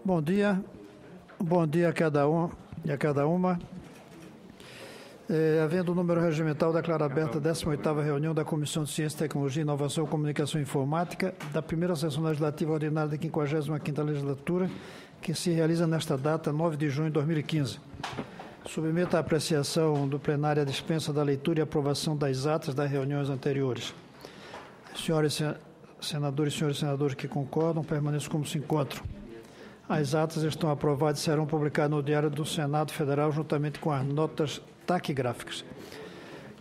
Bom dia a cada um e a cada uma. Havendo o número regimental, declaro aberta a 18ª reunião da Comissão de Ciência, Tecnologia, Inovação, Comunicação e Informática da primeira sessão legislativa ordinária da 55ª legislatura, que se realiza nesta data, 9 de junho de 2015. Submeto à apreciação do plenário a dispensa da leitura e aprovação das atas das reuniões anteriores. Senhores senadores e senhores senadores que concordam, permaneçam como se encontram. As atas estão aprovadas e serão publicadas no Diário do Senado Federal, juntamente com as notas taquigráficas.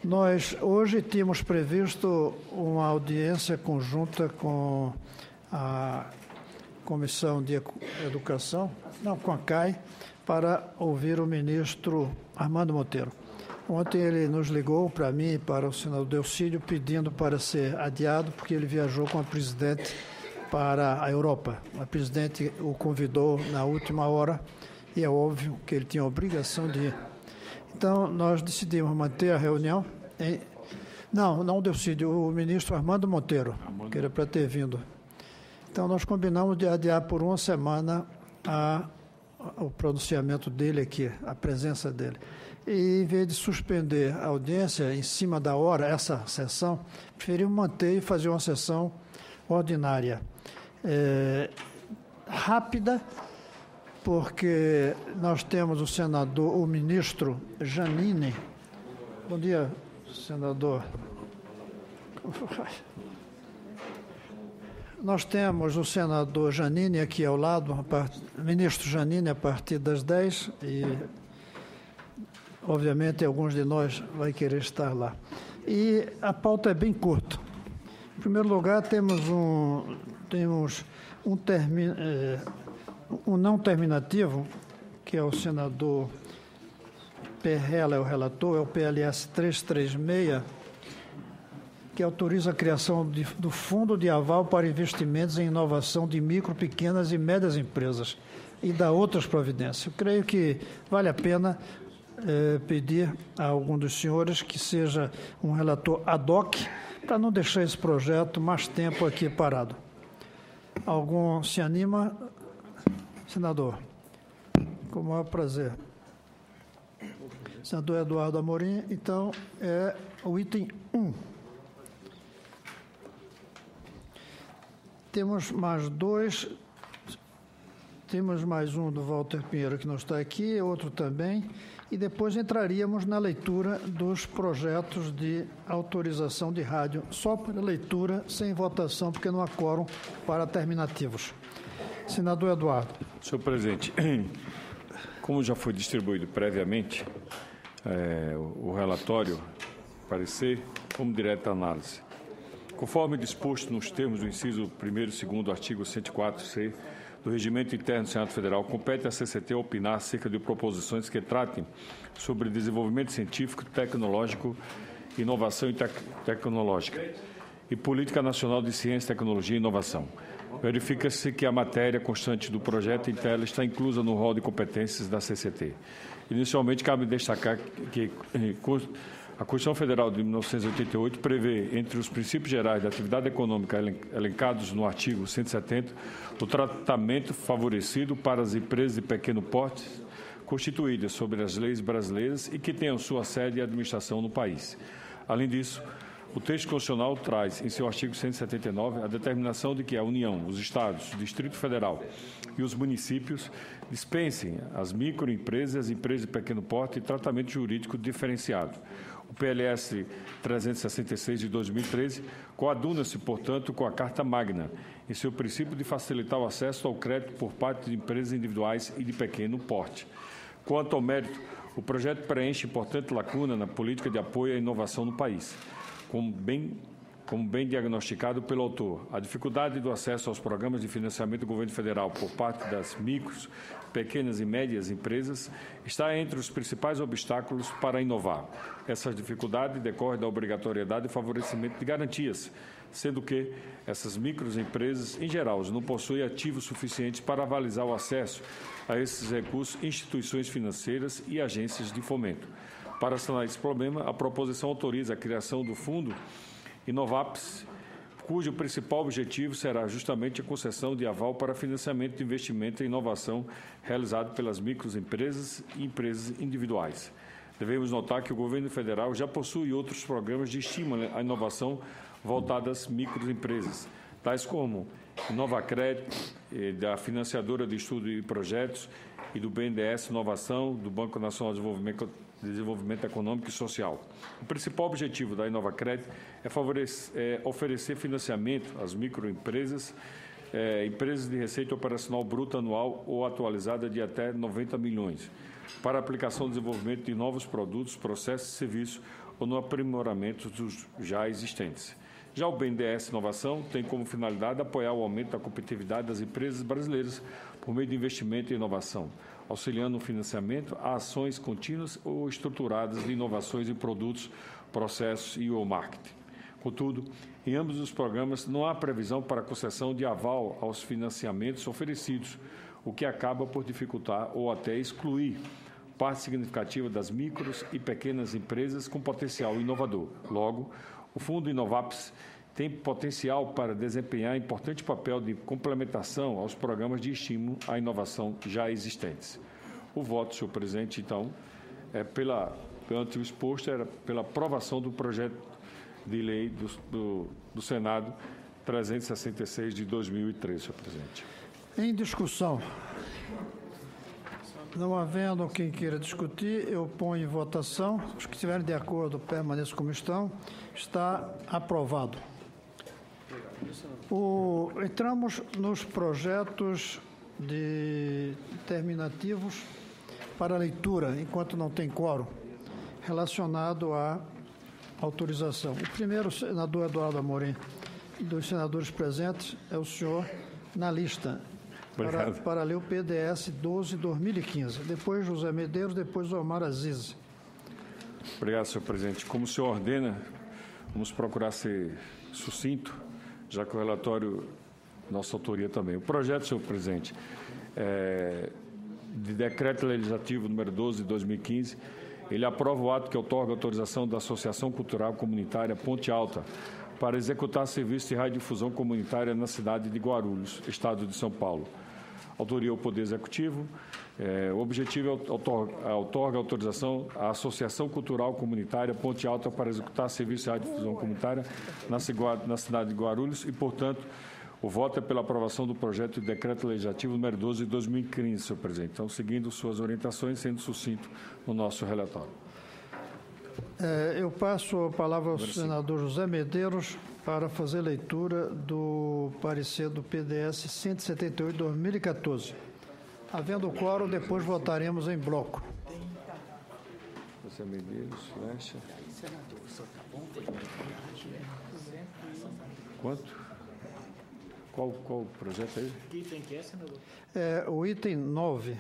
Nós hoje tínhamos previsto uma audiência conjunta com a Comissão de Educação, com a CAI, para ouvir o ministro Armando Monteiro. Ontem ele nos ligou para mim e para o senador Delcídio pedindo para ser adiado, porque ele viajou com a presidente para a Europa. A presidente o convidou na última hora e é óbvio que ele tinha a obrigação de ir. Então, nós decidimos manter a reunião. Não Delcídio, o ministro Armando Monteiro, que era para ter vindo. Então, nós combinamos de adiar por uma semana o pronunciamento dele aqui, a presença dele. E, em vez de suspender a audiência em cima da hora, essa sessão, preferimos manter e fazer uma sessão ordinária, rápida, porque nós temos o ministro Giannini. Bom dia, senador. Nós temos o senador Giannini aqui ao lado, o ministro Giannini, a partir das 10, e, obviamente, alguns de nós vão querer estar lá. E a pauta é bem curta. Em primeiro lugar, temos um não terminativo, que é o senador Perrella, é o relator, é o PLS 336, que autoriza a criação do Fundo de Aval para Investimentos em Inovação de Micro, Pequenas e Médias Empresas e da outras providências. Eu creio que vale a pena pedir a algum dos senhores que seja um relator ad hoc, para não deixar esse projeto mais tempo aqui parado. Algum se anima? Senador, com o maior prazer. Senador Eduardo Amorim, então, é o item 1. Temos mais dois. Temos mais um do Walter Pinheiro, que não está aqui, outro também. E depois entraríamos na leitura dos projetos de autorização de rádio, só para leitura, sem votação, porque não há quórum para terminativos. Senador Eduardo. Senhor presidente, como já foi distribuído previamente, o relatório, parecer, como direta análise. Conforme disposto nos termos do inciso 1º e 2º do artigo 104-C do Regimento Interno do Senado Federal, compete à CCT opinar acerca de proposições que tratem sobre desenvolvimento científico, tecnológico, inovação tecnológica e política nacional de ciência, tecnologia e inovação. Verifica-se que a matéria constante do projeto Intela está inclusa no rol de competências da CCT. Inicialmente, cabe destacar que a Constituição Federal de 1988 prevê, entre os princípios gerais da atividade econômica elencados no artigo 170, o tratamento favorecido para as empresas de pequeno porte constituídas sobre as leis brasileiras e que tenham sua sede e administração no país. Além disso, o texto constitucional traz, em seu artigo 179, a determinação de que a União, os Estados, o Distrito Federal e os municípios dispensem às microempresas e às empresas de pequeno porte tratamento jurídico diferenciado. O PLS 366 de 2013 coaduna-se, portanto, com a Carta Magna, em seu princípio de facilitar o acesso ao crédito por parte de empresas individuais e de pequeno porte. Quanto ao mérito, o projeto preenche importante lacuna na política de apoio à inovação no país, como bem diagnosticado pelo autor. A dificuldade do acesso aos programas de financiamento do governo federal por parte das micros, pequenas e médias empresas está entre os principais obstáculos para inovar. Essa dificuldade decorre da obrigatoriedade e favorecimento de garantias, sendo que essas microempresas, em geral, não possuem ativos suficientes para avalizar o acesso a esses recursos, instituições financeiras e agências de fomento. Para sanar esse problema, a proposição autoriza a criação do Fundo Inovaps cujo principal objetivo será justamente a concessão de aval para financiamento de investimento em inovação realizado pelas microempresas e empresas individuais. Devemos notar que o governo federal já possui outros programas de estímulo à inovação voltados às microempresas, tais como Inovacred, da financiadora de estudo e projetos, e do BNDES Inovação, do Banco Nacional de Desenvolvimento Econômico e Social. O principal objetivo da Inovacred é oferecer financiamento às microempresas, empresas de receita operacional bruta anual ou atualizada de até 90 milhões, para aplicação e desenvolvimento de novos produtos, processos e serviços ou no aprimoramento dos já existentes. Já o BNDES Inovação tem como finalidade apoiar o aumento da competitividade das empresas brasileiras por meio de investimento em inovação, auxiliando no financiamento a ações contínuas ou estruturadas de inovações em produtos, processos e o marketing. Contudo, em ambos os programas não há previsão para a concessão de aval aos financiamentos oferecidos, o que acaba por dificultar ou até excluir parte significativa das micros e pequenas empresas com potencial inovador. Logo, o Fundo Inovaps tem potencial para desempenhar importante papel de complementação aos programas de estímulo à inovação já existentes. O voto, senhor presidente, então, ante o exposto, era pela aprovação do projeto de lei do Senado 366 de 2013, senhor presidente. Em discussão. Não havendo quem queira discutir, eu ponho em votação. Os que estiverem de acordo, permaneçam como estão. Está aprovado. Entramos nos projetos terminativos para leitura, enquanto não tem quórum, relacionado à autorização. O primeiro, o senador Eduardo Amorim, dos senadores presentes, é o senhor na lista. Para ler o PDS 12/2015. Depois José Medeiros, depois Omar Aziz. Obrigado, senhor presidente. Como o senhor ordena, vamos procurar ser sucinto, já que o relatório, nossa autoria também. O projeto, senhor presidente, de decreto legislativo número 12 de 2015, ele aprova o ato que outorga autorização da Associação Cultural Comunitária Ponte Alta para executar serviço de radiodifusão comunitária na cidade de Guarulhos, estado de São Paulo. Autoria o Poder Executivo. O objetivo é outorga autorização à Associação Cultural Comunitária Ponte Alta para executar serviço de radiodifusão comunitária na cidade de Guarulhos e, portanto, o voto é pela aprovação do projeto de decreto legislativo número 12 de 2015, senhor presidente. Então, seguindo suas orientações, sendo sucinto no nosso relatório. Eu passo a palavra ao senador José Medeiros para fazer leitura do parecer do PDS 178 de 2014. Havendo quórum, depois votaremos em bloco. José Medeiros, Flecha. Quanto? Qual o projeto aí? Que item que é, senador? O item 9.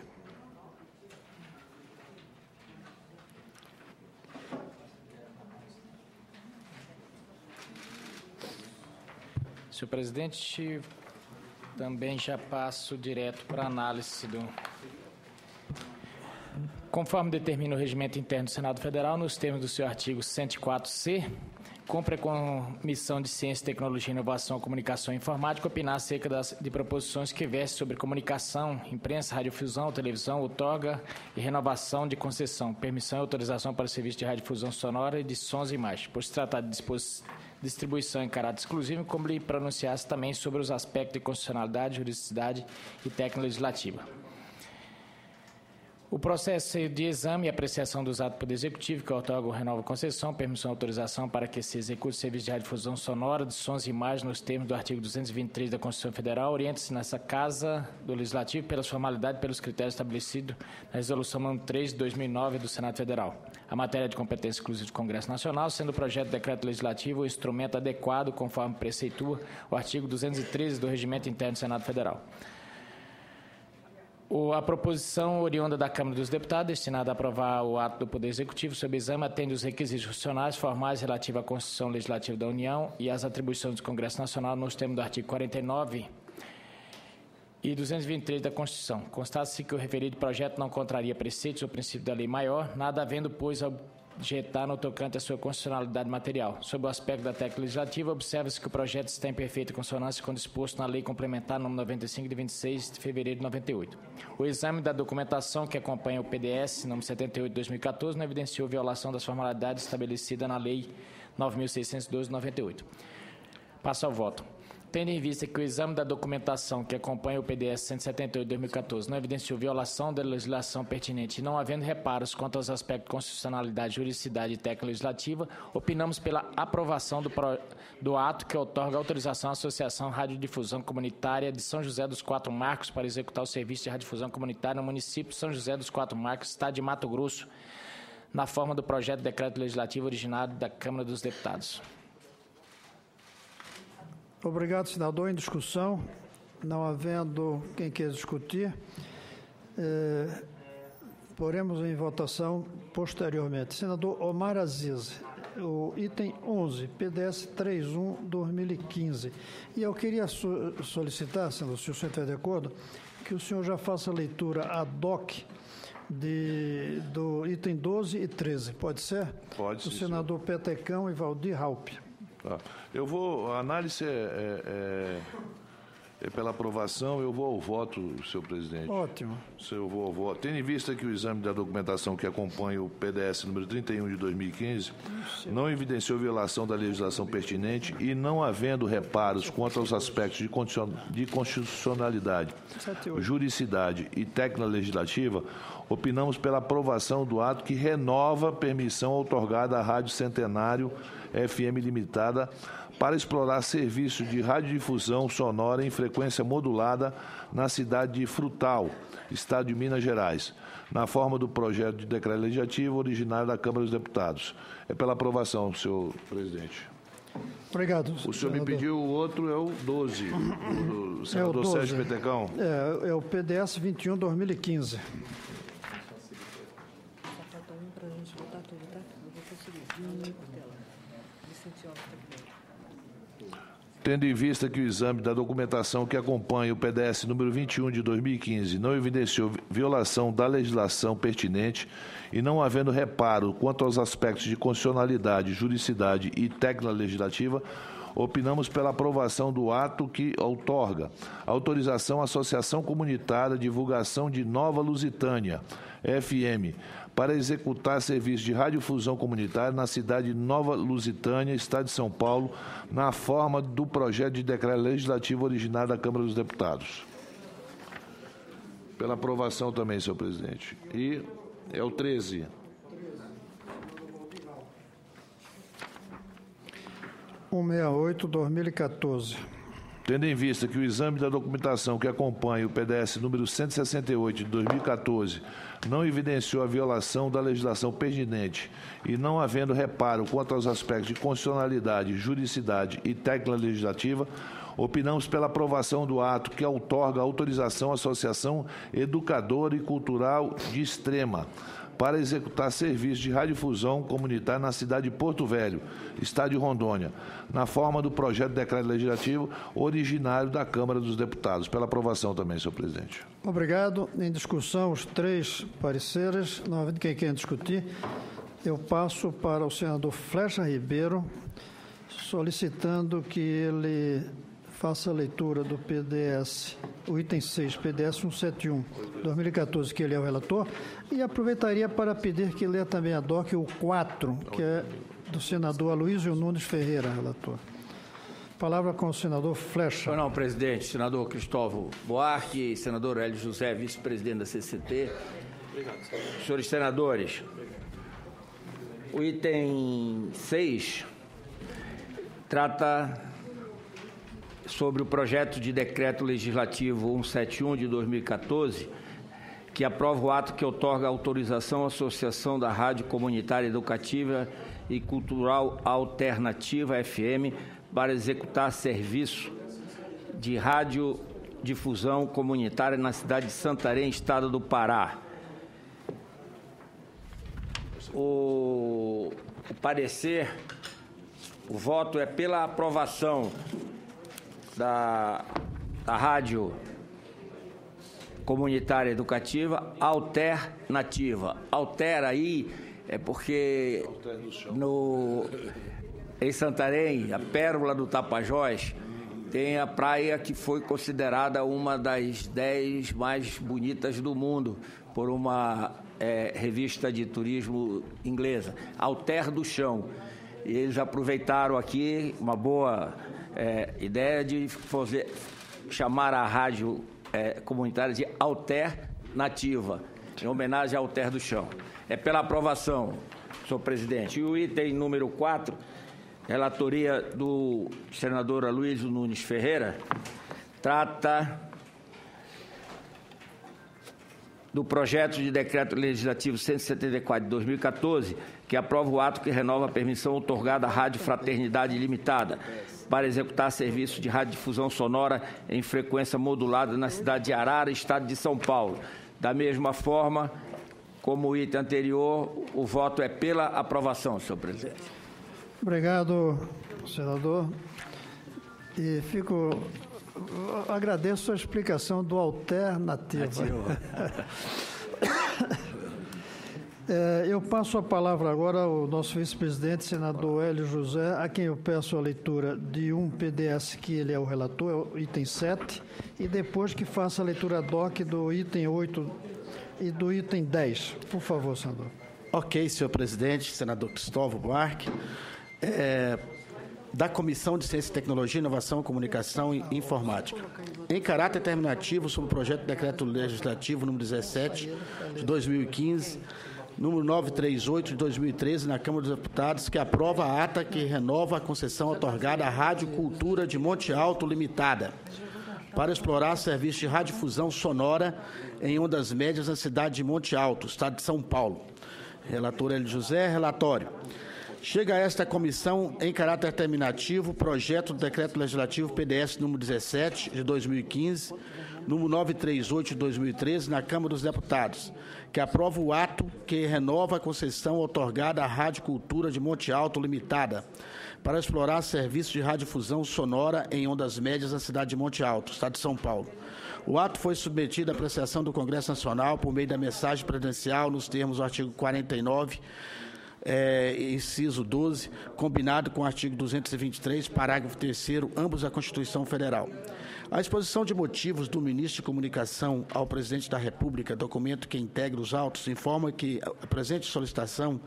Senhor presidente, também já passo direto para a análise do... Conforme determina o regimento interno do Senado Federal, nos termos do seu artigo 104C, cumpre a Comissão de Ciência, Tecnologia, Inovação, Comunicação e Informática opinar acerca de proposições que versem sobre comunicação, imprensa, radiodifusão, televisão, outorga e renovação de concessão, permissão e autorização para o serviço de radiodifusão sonora e de sons e imagens, por se tratar de distribuição em caráter exclusivo, como lhe pronunciasse também sobre os aspectos de constitucionalidade, juridicidade e técnica legislativa. O processo de exame e apreciação dos atos do Poder Executivo, que outorga ou renova concessão, permissão e autorização para que se execute serviço de radiodifusão sonora, de sons e imagens nos termos do artigo 223 da Constituição Federal, orienta-se nessa Casa do Legislativo pelas formalidades e pelos critérios estabelecidos na Resolução nº 3 de 2009 do Senado Federal. A matéria de competência exclusiva do Congresso Nacional, sendo o projeto de decreto legislativo o instrumento adequado, conforme preceitua o artigo 213 do Regimento Interno do Senado Federal. A proposição oriunda da Câmara dos Deputados, destinada a aprovar o ato do Poder Executivo sob exame, atende os requisitos constitucionais formais relativos à Constituição Legislativa da União e às atribuições do Congresso Nacional nos termos do artigo 49 e 223 da Constituição. Constata-se que o referido projeto não contraria preceitos ou princípio da lei maior, nada havendo, pois, objetar no tocante à sua constitucionalidade material. Sob o aspecto da técnica legislativa, observa-se que o projeto está em perfeita consonância com o disposto na Lei Complementar nº 95, de 26 de fevereiro de 98. O exame da documentação que acompanha o PDS, número 78 de 2014, não evidenciou violação das formalidades estabelecidas na Lei 9.612 de 98. Passo ao voto. Tendo em vista que o exame da documentação que acompanha o PDS 178 de 2014 não evidenciou violação da legislação pertinente e não havendo reparos quanto aos aspectos de constitucionalidade, juridicidade e técnica legislativa, opinamos pela aprovação do ato que outorga autorização à Associação Radiodifusão Comunitária de São José dos Quatro Marcos para executar o serviço de radiodifusão comunitária no município de São José dos Quatro Marcos, estado de Mato Grosso, na forma do projeto de decreto legislativo originário da Câmara dos Deputados. Obrigado, senador. Em discussão, não havendo quem queira discutir, poremos em votação posteriormente. Senador Omar Aziz, o item 11, PDS 31/2015. E eu queria solicitar, senador, se o senhor está de acordo, que o senhor já faça a leitura ad hoc do item 12 e 13. Pode ser? Pode, sim. Do senador Petecão e Valdir Raupp. Tá. A análise é pela aprovação, eu vou ao voto, senhor presidente. Ótimo. Eu vou ao voto. Tendo em vista que o exame da documentação que acompanha o PDS número 31 de 2015 não evidenciou violação da legislação pertinente e não havendo reparos quanto aos aspectos de constitucionalidade, juridicidade e técnica legislativa, opinamos pela aprovação do ato que renova a permissão outorgada à Rádio Centenário FM Limitada para explorar serviço de radiodifusão sonora em frequência modulada na cidade de Frutal, estado de Minas Gerais, na forma do projeto de decreto legislativo originário da Câmara dos Deputados. É pela aprovação, senhor presidente. Obrigado. O senhor me pediu o outro, é o 12, do senador Sérgio Petecão. É o PDS 21/2015. Tendo em vista que o exame da documentação que acompanha o PDS número 21 de 2015 não evidenciou violação da legislação pertinente e não havendo reparo quanto aos aspectos de constitucionalidade, juridicidade e técnica legislativa, opinamos pela aprovação do ato que outorga autorização à Associação Comunitária de Divulgação de Nova Lusitânia, FM, para executar serviço de radiodifusão comunitária na cidade de Nova Lusitânia, estado de São Paulo, na forma do projeto de decreto legislativo originário da Câmara dos Deputados. Pela aprovação também, senhor presidente. E é o 13. O 168/2014. Tendo em vista que o exame da documentação que acompanha o PDS número 168 de 2014 não evidenciou a violação da legislação pertinente e não havendo reparo quanto aos aspectos de constitucionalidade, juridicidade e técnica legislativa, opinamos pela aprovação do ato que outorga autorização à Associação Educadora e Cultural de Extrema para executar serviço de radiodifusão comunitária na cidade de Porto Velho, estado de Rondônia, na forma do projeto de decreto legislativo originário da Câmara dos Deputados. Pela aprovação também, senhor presidente. Obrigado. Em discussão, os três pareceres. Não havendo quem queira discutir, eu passo para o senador Flecha Ribeiro, solicitando que ele faça a leitura do PDS, o item 6, PDS 171, 2014, que ele é o relator, e aproveitaria para pedir que leia também a DOC o 4, que é do senador Aloysio Nunes Ferreira, relator. Palavra com o senador Flecha. Não, presidente, senador Cristóvão Buarque, senador Hélio José, vice-presidente da CCT. Obrigado, senador. Senhores senadores, o item 6 trata sobre o projeto de decreto legislativo 171 de 2014, que aprova o ato que outorga autorização à Associação da Rádio Comunitária Educativa e Cultural Alternativa, FM, para executar serviço de radiodifusão comunitária na cidade de Santarém, estado do Pará. O parecer, o voto é pela aprovação da Rádio Comunitária Educativa Alternativa. Altera aí é porque em Santarém, a pérola do Tapajós, tem a praia que foi considerada uma das 10 mais bonitas do mundo por uma revista de turismo inglesa, Alter do Chão. E eles aproveitaram aqui uma boa ideia de chamar a rádio comunitária de Alternativa, em homenagem ao Alter do Chão. É pela aprovação, senhor presidente. E o item número 4, relatoria do senador Aloysio Nunes Ferreira, trata do projeto de decreto legislativo 174 de 2014, que aprova o ato que renova a permissão outorgada à Rádio Fraternidade Limitada para executar serviço de radiodifusão sonora em frequência modulada na cidade de Arara, estado de São Paulo. Da mesma forma, como o item anterior, o voto é pela aprovação, senhor presidente. Obrigado, senador. E agradeço a explicação do Alternativa. Eu passo a palavra agora ao nosso vice-presidente, senador Hélio José, a quem eu peço a leitura de um PDS, que ele é o relator, é o item 7, e depois que faça a leitura DOC do item 8 e do item 10. Por favor, senador. Ok, senhor presidente, senador Cristóvão Buarque. Da Comissão de Ciência e Tecnologia, Inovação, Comunicação e Informática. Em caráter terminativo sobre o projeto de decreto legislativo número 17 de 2015, número 938 de 2013, na Câmara dos Deputados, que aprova a ata que renova a concessão outorgada à Rádio Cultura de Monte Alto Limitada para explorar serviço de radiodifusão sonora em ondas médias na cidade de Monte Alto, estado de São Paulo. Relator Hélio José, relatório. Chega a esta comissão, em caráter terminativo, projeto do decreto legislativo PDS número 17 de 2015, número 938 de 2013, na Câmara dos Deputados, que aprova o ato que renova a concessão outorgada à Rádio Cultura de Monte Alto Limitada para explorar serviço de radiodifusão sonora em ondas médias na cidade de Monte Alto, estado de São Paulo. O ato foi submetido à apreciação do Congresso Nacional por meio da mensagem presidencial nos termos do artigo 49, inciso 12, combinado com o artigo 223, parágrafo 3º, ambos da Constituição Federal. A exposição de motivos do ministro de Comunicação ao presidente da República, documento que integra os autos, informa que a presente solicitação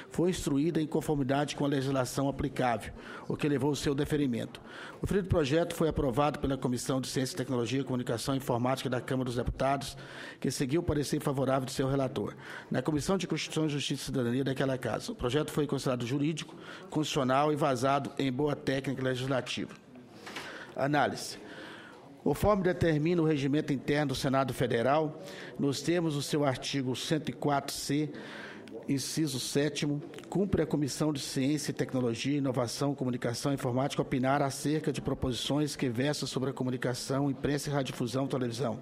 foi instruída em conformidade com a legislação aplicável, o que levou ao seu deferimento. O referido projeto foi aprovado pela Comissão de Ciência, Tecnologia, Comunicação e Informática da Câmara dos Deputados, que seguiu o parecer favorável de seu relator. Na Comissão de Constituição, Justiça e Cidadania daquela casa, o projeto foi considerado jurídico, constitucional e vazado em boa técnica legislativa. Análise. Conforme determina o regimento interno do Senado Federal, nos termos do seu artigo 104-C, inciso 7º, cumpre a Comissão de Ciência e Tecnologia, Inovação, Comunicação e Informática opinar acerca de proposições que versam sobre a comunicação, imprensa e radiodifusão, televisão,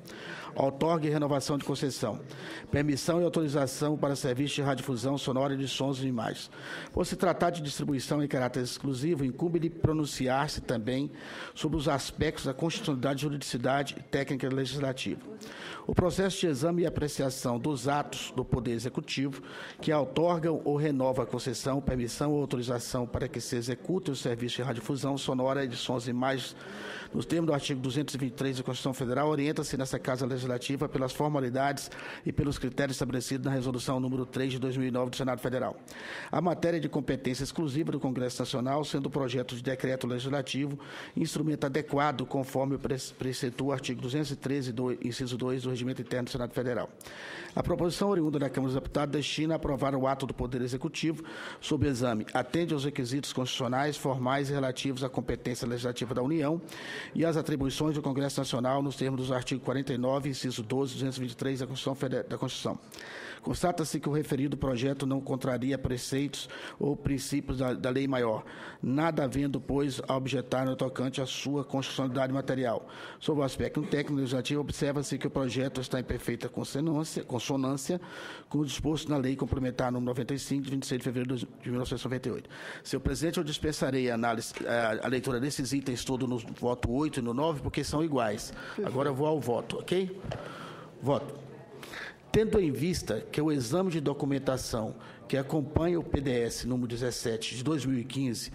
outorga e renovação de concessão, permissão e autorização para serviços de radiodifusão sonora e de sons e imagens. Por se tratar de distribuição em caráter exclusivo, incumbe-lhe pronunciar-se também sobre os aspectos da constitucionalidade, juridicidade e técnica legislativa. O processo de exame e apreciação dos atos do Poder Executivo que outorgam ou renovam a concessão, permissão ou autorização para que se execute o serviço de radiodifusão sonora e de sons e imagens nos termos do artigo 223 da Constituição Federal, orienta-se nessa Casa Legislativa pelas formalidades e pelos critérios estabelecidos na Resolução número 3 de 2009 do Senado Federal. A matéria de competência exclusiva do Congresso Nacional, sendo o projeto de decreto legislativo instrumento adequado conforme preceitua o artigo 213, inciso 2 do Regimento Interno do Senado Federal. A proposição oriunda da Câmara dos Deputados destina a aprovar o ato do Poder Executivo sob exame, atende aos requisitos constitucionais, formais e relativos à competência legislativa da União e às atribuições do Congresso Nacional nos termos dos artigos 49, inciso 12 e 223 da Constituição. Constata-se que o referido projeto não contraria preceitos ou princípios da lei maior, nada havendo, pois, a objetar no tocante à sua constitucionalidade material. Sob o aspecto técnico legislativo, observa-se que o projeto está em perfeita consonância com o disposto na Lei Complementar número 95, de 26 de fevereiro de 1998. Senhor presidente, eu dispensarei a leitura desses itens todos no voto 8 e no 9, porque são iguais. Agora eu vou ao voto, ok? Voto. Tendo em vista que o exame de documentação que acompanha o PDS número 17 de 2015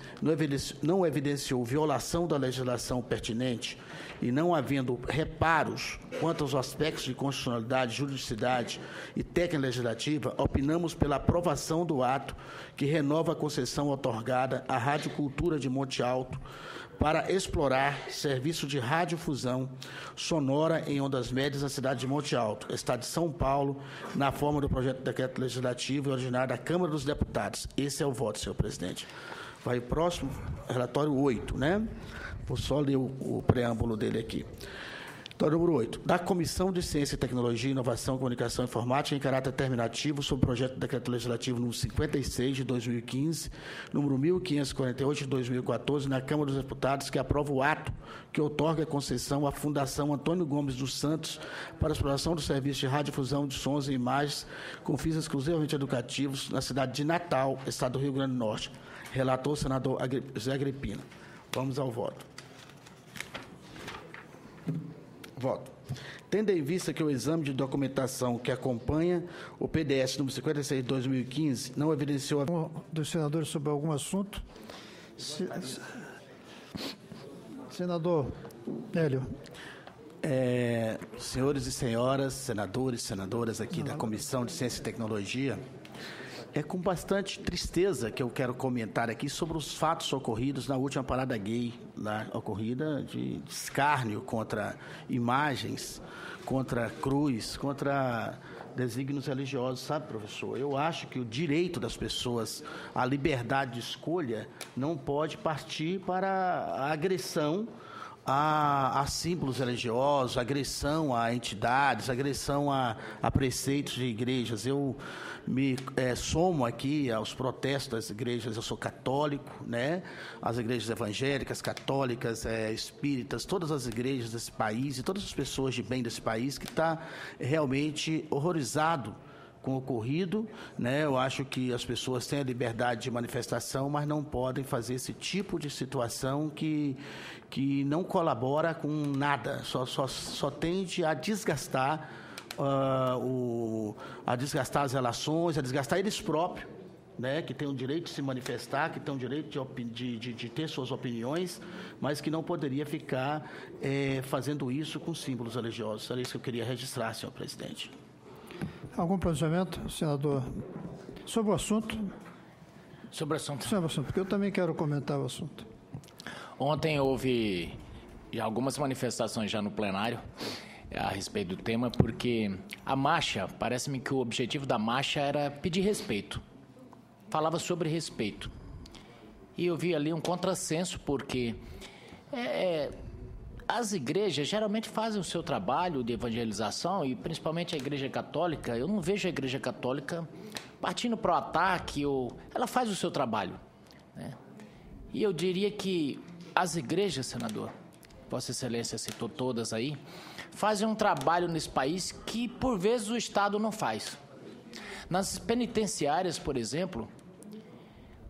não evidenciou violação da legislação pertinente e não havendo reparos quanto aos aspectos de constitucionalidade, juridicidade e técnica legislativa, opinamos pela aprovação do ato que renova a concessão otorgada à Rádio Cultura de Monte Alto para explorar serviço de radiodifusão sonora em ondas médias na cidade de Monte Alto, estado de São Paulo, na forma do projeto de decreto legislativo e ordinário da Câmara dos Deputados. Esse é o voto, senhor presidente. Vai o próximo, relatório 8, né? Vou só ler o preâmbulo dele aqui. Relatório número 8. Da Comissão de Ciência, Tecnologia, Inovação, Comunicação e Informática, em caráter terminativo, sobre o projeto de decreto legislativo número 56 de 2015, número 1548 de 2014, na Câmara dos Deputados, que aprova o ato que outorga a concessão à Fundação Antônio Gomes dos Santos para a exploração do serviço de radiodifusão de sons e imagens com fins exclusivamente educativos na cidade de Natal, estado do Rio Grande do Norte. Relator, senador José Agripino. Vamos ao voto. Voto. Tendo em vista que o exame de documentação que acompanha o PDS número 56 de 2015 não evidenciou... Dos senadores sobre algum assunto? Senador Hélio. Senhores e senhoras, senadores e senadoras aqui da Comissão de Ciência e Tecnologia, é com bastante tristeza que eu quero comentar aqui sobre os fatos ocorridos na última parada gay, lá ocorrida de escárnio contra imagens, contra cruz, contra desígnios religiosos, sabe, professor? Eu acho que o direito das pessoas à liberdade de escolha não pode partir para a agressão a símbolos religiosos, agressão a entidades, agressão a preceitos de igrejas. Eu me somo aqui aos protestos das igrejas. Eu sou católico, né? As igrejas evangélicas, católicas, espíritas, todas as igrejas desse país e todas as pessoas de bem desse país que está realmente horrorizado com o ocorrido, né? Eu acho que as pessoas têm a liberdade de manifestação, mas não podem fazer esse tipo de situação que não colabora com nada, só tende a desgastar a desgastar as relações, a desgastar eles próprios, né? Que têm o direito de se manifestar, que têm o direito de ter suas opiniões, mas que não poderia ficar fazendo isso com símbolos religiosos. Era isso que eu queria registrar, senhor presidente. Algum pronunciamento, senador? Sobre o assunto? Sobre o assunto. Sobre o assunto, porque eu também quero comentar o assunto. Ontem houve algumas manifestações já no plenário a respeito do tema, porque a marcha, parece-me que o objetivo da marcha era pedir respeito. Falava sobre respeito. E eu vi ali um contrassenso, porque as igrejas geralmente fazem o seu trabalho de evangelização, e principalmente a Igreja Católica. Eu não vejo a Igreja Católica partindo para o ataque, ela faz o seu trabalho, né? E eu diria que as igrejas, senador, Vossa Excelência citou todas aí, fazem um trabalho nesse país que, por vezes, o Estado não faz. Nas penitenciárias, por exemplo,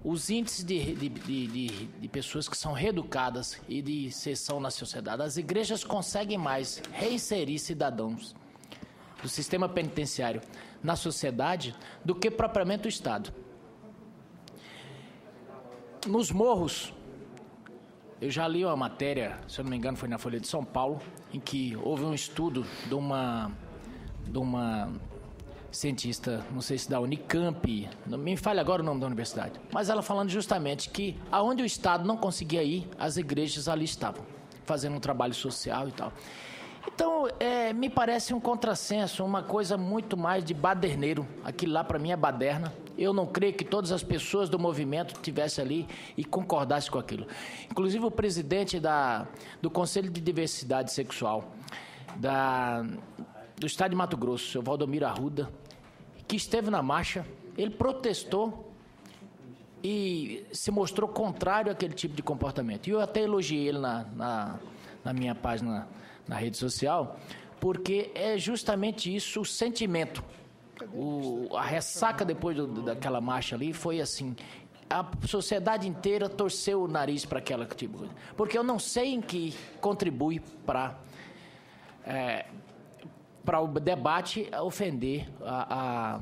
os índices de pessoas que são reeducadas e de inserção na sociedade, as igrejas conseguem mais reinserir cidadãos do sistema penitenciário na sociedade do que propriamente o Estado. Nos morros, eu já li uma matéria, se eu não me engano foi na Folha de São Paulo, em que houve um estudo de uma cientista, não sei se da Unicamp, não me falha agora o nome da universidade, mas ela falando justamente que aonde o Estado não conseguia ir, as igrejas ali estavam, fazendo um trabalho social e tal. Então, me parece um contrassenso, uma coisa muito mais de baderneiro. Aquilo lá, para mim, é baderna. Eu não creio que todas as pessoas do movimento estivessem ali e concordassem com aquilo. Inclusive, o presidente do Conselho de Diversidade Sexual do Estado de Mato Grosso, o senhor Valdomiro Arruda, que esteve na marcha, ele protestou e se mostrou contrário àquele tipo de comportamento. E eu até elogiei ele na minha página na rede social, porque é justamente isso o sentimento. A ressaca depois daquela marcha ali foi assim, a sociedade inteira torceu o nariz para aquela tipo de coisa, porque eu não sei em que contribui para para o debate ofender a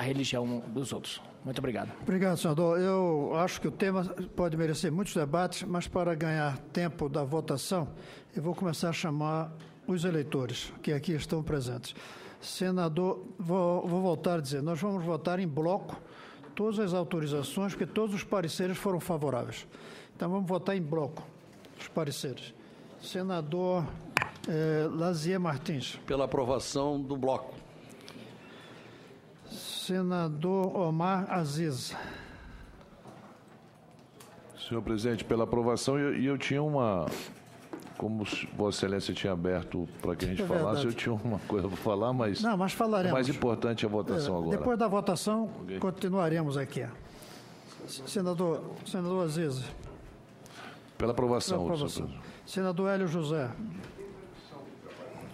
religião dos outros. Muito obrigado. Obrigado, senador. Eu acho que o tema pode merecer muitos debates, mas para ganhar tempo da votação, eu vou começar a chamar os eleitores que aqui estão presentes. Senador, vou voltar a dizer, nós vamos votar em bloco todas as autorizações, porque todos os pareceres foram favoráveis. Então, vamos votar em bloco os pareceres. Senador Lazier Martins. Pela aprovação do bloco. Senador Omar Aziz. Senhor presidente, pela aprovação, e eu tinha uma... Como Vossa Excelência tinha aberto para que a gente falasse, eu tinha uma coisa para falar, mas... Não, mas falaremos. O mais importante é a votação agora. Depois da votação, continuaremos aqui. Senador Aziz. Pela aprovação. Pela aprovação. Senador Hélio José.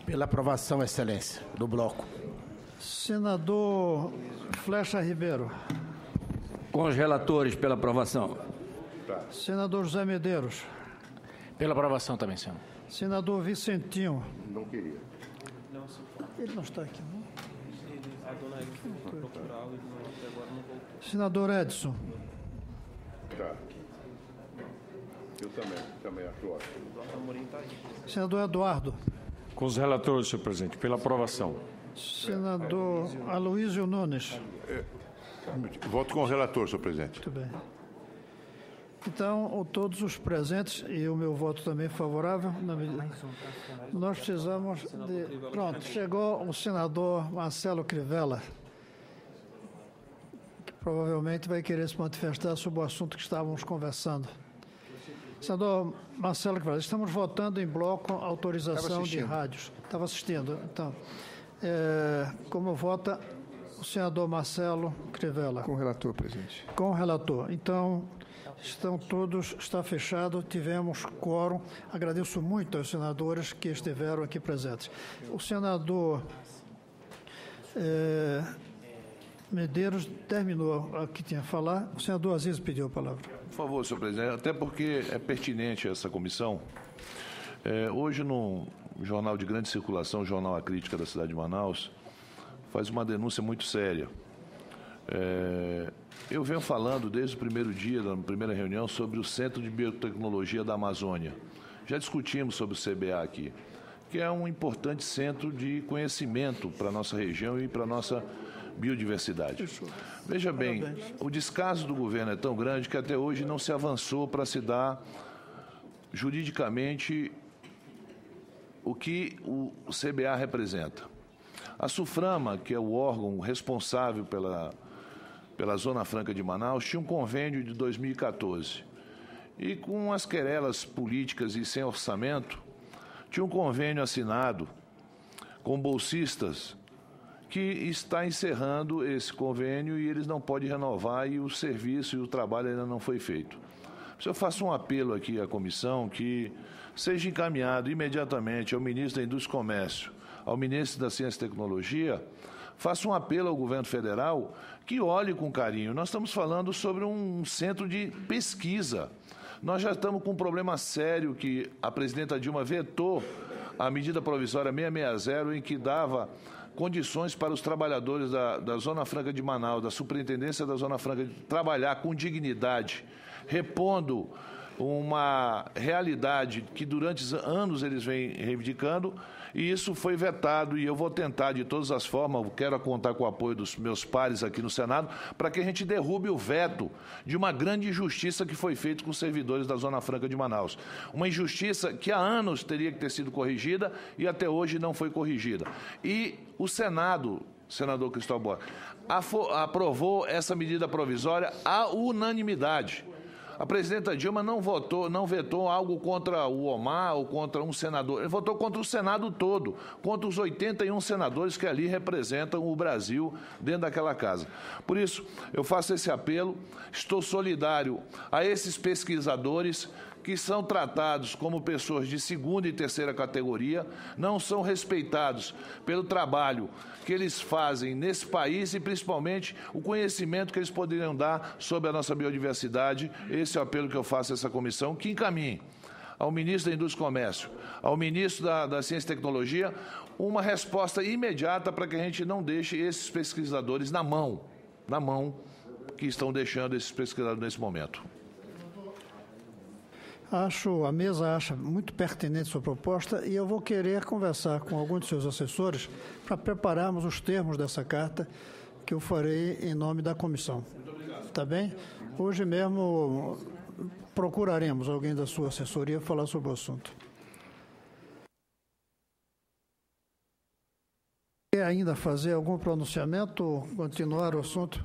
Pela aprovação, Excelência, do bloco. Senador Flecha Ribeiro. Com os relatores, pela aprovação. Senador José Medeiros. Pela aprovação também, senhor. Senador Vicentinho. Não queria. Ele não está aqui, não? A dona Érica foi procurar e agora não voltou. Senador Edson. Tá. Eu também acho ótimo. Senador Eduardo. Com os relatores, senhor presidente, pela aprovação. Senador Aloysio Nunes. Voto com o relator, senhor presidente. Muito bem. Então, todos os presentes, e o meu voto também favorável, nós precisamos de... Pronto, chegou o senador Marcelo Crivella, que provavelmente vai querer se manifestar sobre o assunto que estávamos conversando. Senador Marcelo Crivella, estamos votando em bloco a autorização de rádios. Estava assistindo. Então, como vota o senador Marcelo Crivella? Com o relator, presidente. Com o relator. Então... está fechado, tivemos quórum. Agradeço muito aos senadores que estiveram aqui presentes. O senador Medeiros terminou o que tinha a falar. O senador Aziz pediu a palavra. Por favor, senhor presidente, até porque é pertinente essa comissão. Hoje, no jornal de grande circulação, o Jornal A Crítica da cidade de Manaus, faz uma denúncia muito séria. Eu venho falando desde o primeiro dia, da primeira reunião, sobre o Centro de Biotecnologia da Amazônia. Já discutimos sobre o CBA aqui, que é um importante centro de conhecimento para a nossa região e para a nossa biodiversidade. Veja bem, o descaso do governo é tão grande que até hoje não se avançou para se dar juridicamente o que o CBA representa. A SUFRAMA, que é o órgão responsável pela Zona Franca de Manaus, tinha um convênio de 2014. E com as querelas políticas e sem orçamento, tinha um convênio assinado com bolsistas que está encerrando esse convênio e eles não podem renovar e o serviço e o trabalho ainda não foi feito. Eu faço um apelo aqui à comissão que seja encaminhado imediatamente ao ministro da Indústria e Comércio, ao ministro da Ciência e Tecnologia, faço um apelo ao governo federal que olhe com carinho. Nós estamos falando sobre um centro de pesquisa. Nós já estamos com um problema sério que a presidenta Dilma vetou a medida provisória 660, em que dava condições para os trabalhadores da Zona Franca de Manaus, da Superintendência da Zona Franca, de trabalhar com dignidade, repondo uma realidade que durante anos eles vêm reivindicando, e isso foi vetado, e eu vou tentar de todas as formas, quero contar com o apoio dos meus pares aqui no Senado, para que a gente derrube o veto de uma grande injustiça que foi feita com os servidores da Zona Franca de Manaus. Uma injustiça que há anos teria que ter sido corrigida e até hoje não foi corrigida. E o Senado, senador Cristóvão Borges, aprovou essa medida provisória à unanimidade. A presidenta Dilma não vetou algo contra o Omar ou contra um senador. Ele votou contra o Senado todo, contra os 81 senadores que ali representam o Brasil dentro daquela casa. Por isso, eu faço esse apelo, estou solidário a esses pesquisadores que são tratados como pessoas de segunda e terceira categoria, não são respeitados pelo trabalho que eles fazem nesse país e, principalmente, o conhecimento que eles poderiam dar sobre a nossa biodiversidade. Esse é o apelo que eu faço a essa comissão, que encaminhe ao ministro da Indústria e Comércio, ao ministro da Ciência e Tecnologia, uma resposta imediata para que a gente não deixe esses pesquisadores na mão que estão deixando esses pesquisadores nesse momento. A mesa acha muito pertinente sua proposta e eu vou querer conversar com alguns de seus assessores para prepararmos os termos dessa carta que eu farei em nome da comissão. Muito obrigado. Tá bem? Hoje mesmo procuraremos alguém da sua assessoria falar sobre o assunto. Quer ainda fazer algum pronunciamento ou continuar o assunto?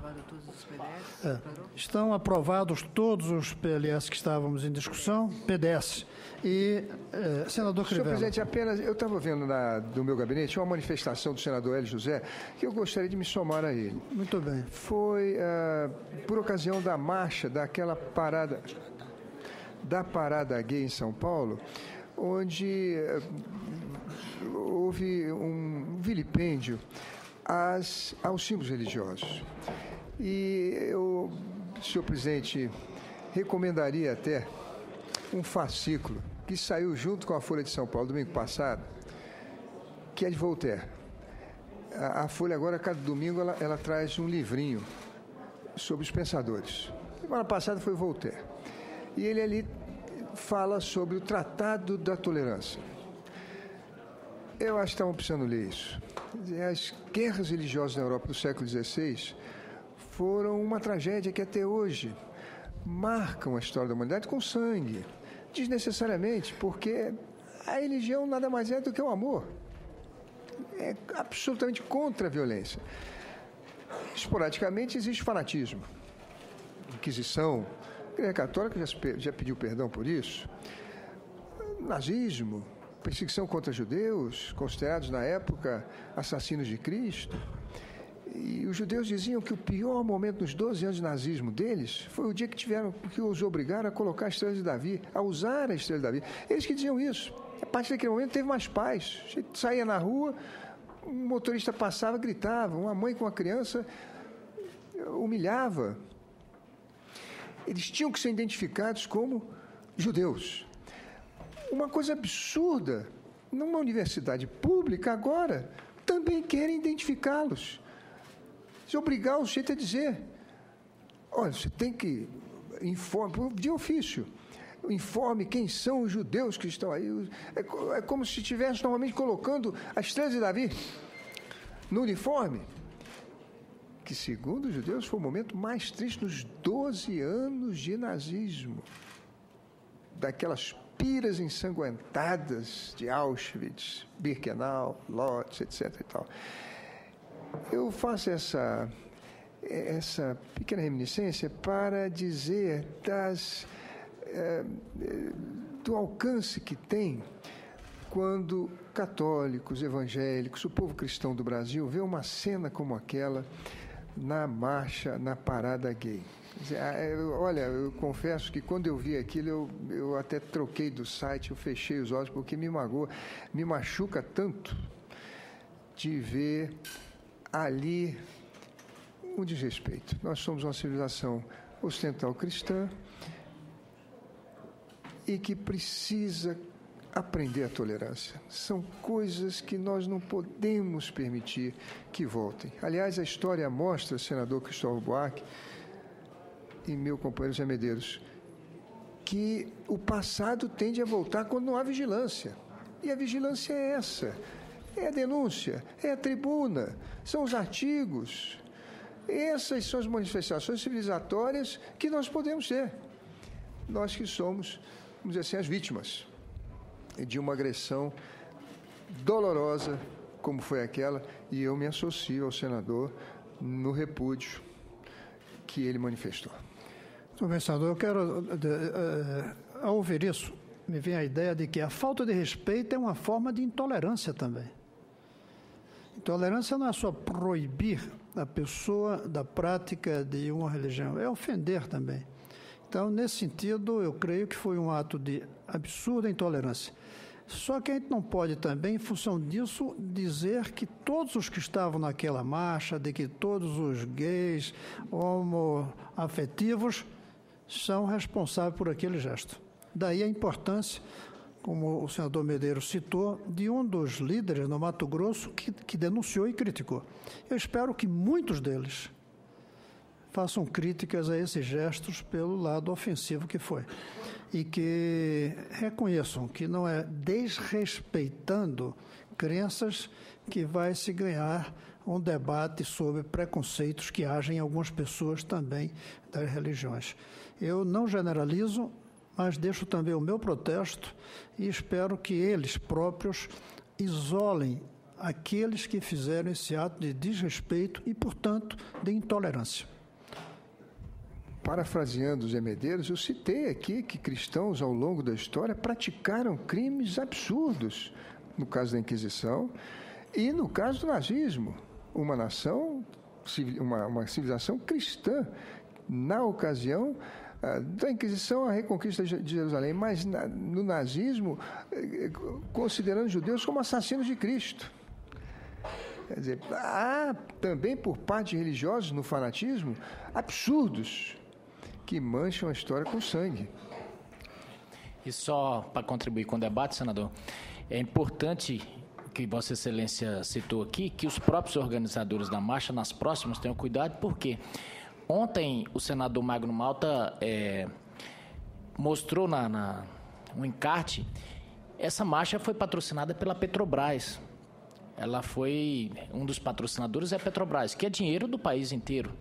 Estão aprovados todos os PLS que estávamos em discussão, PDS. E, senador Crivella. Senhor presidente, apenas eu estava vendo do meu gabinete uma manifestação do senador Hélio José que eu gostaria de me somar a ele. Muito bem. Foi por ocasião da marcha, da parada gay em São Paulo, onde houve um vilipêndio aos símbolos religiosos. E eu, senhor presidente, recomendaria até um fascículo que saiu junto com a Folha de São Paulo domingo passado, que é de Voltaire. A Folha agora, cada domingo, ela traz um livrinho sobre os pensadores. Semana passada foi Voltaire. E ele ali fala sobre o Tratado da Tolerância. Eu acho que estavam precisando ler isso. As guerras religiosas na Europa do século XVI foram uma tragédia que até hoje marcam a história da humanidade com sangue. Desnecessariamente, porque a religião nada mais é do que o amor. É absolutamente contra a violência. Esporadicamente existe fanatismo. Inquisição. A Igreja Católica já pediu perdão por isso. Nazismo. Perseguição contra judeus, considerados na época assassinos de Cristo. E os judeus diziam que o pior momento nos 12 anos de nazismo deles foi o dia que os obrigaram a colocar a estrela de Davi, a usar a estrela de Davi. Eles que diziam isso. A partir daquele momento teve mais paz. A gente saía na rua, um motorista passava, gritava, uma mãe com uma criança humilhava. Eles tinham que ser identificados como judeus. Uma coisa absurda, numa universidade pública agora, também querem identificá-los. Se obrigar o sujeito a dizer, olha, você tem que informar, de ofício, informe quem são os judeus que estão aí. É como se estivesse normalmente colocando as estrelas de Davi no uniforme, que segundo os judeus foi o momento mais triste nos 12 anos de nazismo, daquelas piras ensanguentadas de Auschwitz, Birkenau, Lodz, etc. e tal. Eu faço essa pequena reminiscência para dizer do alcance que tem quando católicos, evangélicos, o povo cristão do Brasil vê uma cena como aquela na marcha, na parada gay. Olha, eu confesso que quando eu vi aquilo, eu até troquei do site, eu fechei os olhos, porque me magoa, me machuca tanto de ver ali um desrespeito. Nós somos uma civilização ocidental cristã e que precisa aprender a tolerância. São coisas que nós não podemos permitir que voltem. Aliás, a história mostra, senador Cristóvão Buarque e meu companheiro Zé Medeiros, que o passado tende a voltar quando não há vigilância. E a vigilância é essa. É a denúncia, é a tribuna, são os artigos. Essas são as manifestações civilizatórias que nós podemos ter. Nós que somos, vamos dizer assim, as vítimas de uma agressão dolorosa como foi aquela, e eu me associo ao senador no repúdio que ele manifestou. Muito bem, senador, eu quero, ao ouvir isso, me vem a ideia de que a falta de respeito é uma forma de intolerância também. Intolerância não é só proibir a pessoa da prática de uma religião, é ofender também. Então, nesse sentido, eu creio que foi um ato de absurda intolerância. Só que a gente não pode também, em função disso, dizer que todos os que estavam naquela marcha, de que todos os gays, homoafetivos, são responsáveis por aquele gesto. Daí a importância, como o senador Medeiros citou, de um dos líderes no Mato Grosso que denunciou e criticou. Eu espero que muitos deles façam críticas a esses gestos pelo lado ofensivo que foi. E que reconheçam que não é desrespeitando crenças que vai se ganhar um debate sobre preconceitos que agem em algumas pessoas também das religiões. Eu não generalizo, mas deixo também o meu protesto e espero que eles próprios isolem aqueles que fizeram esse ato de desrespeito e, portanto, de intolerância. Parafraseando Zé Medeiros, eu citei aqui que cristãos, ao longo da história, praticaram crimes absurdos, no caso da Inquisição e no caso do nazismo. Uma nação, uma civilização cristã, na ocasião da Inquisição, a reconquista de Jerusalém, mas no nazismo, considerando os judeus como assassinos de Cristo. Quer dizer, há também por parte de religiosos, no fanatismo, absurdos que mancham a história com sangue. E só para contribuir com o debate, senador, é importante que Vossa Excelência citou aqui, que os próprios organizadores da marcha, nas próximas, tenham cuidado, porque ontem o senador Magno Malta mostrou um encarte. Essa marcha foi patrocinada pela Petrobras. Ela foi, um dos patrocinadores é a Petrobras, que é dinheiro do país inteiro.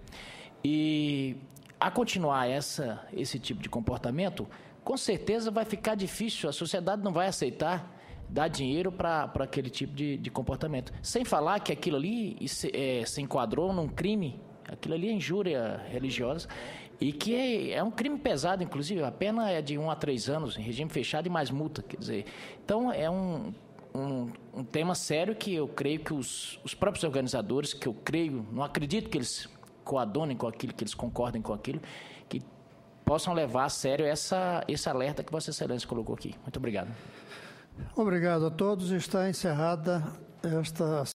E a continuar esse tipo de comportamento, com certeza vai ficar difícil, a sociedade não vai aceitar dar dinheiro para aquele tipo de comportamento. Sem falar que aquilo ali se enquadrou num crime, aquilo ali é injúria religiosa, e que é um crime pesado, inclusive, a pena é de 1 a 3 anos, em regime fechado e mais multa, quer dizer. Então, é um tema sério que eu creio que os próprios organizadores, que eu creio, não acredito que eles coadonem com aquilo, que eles concordem com aquilo, que possam levar a sério esse alerta que Vossa Excelência colocou aqui. Muito obrigado. Obrigado a todos. Está encerrada esta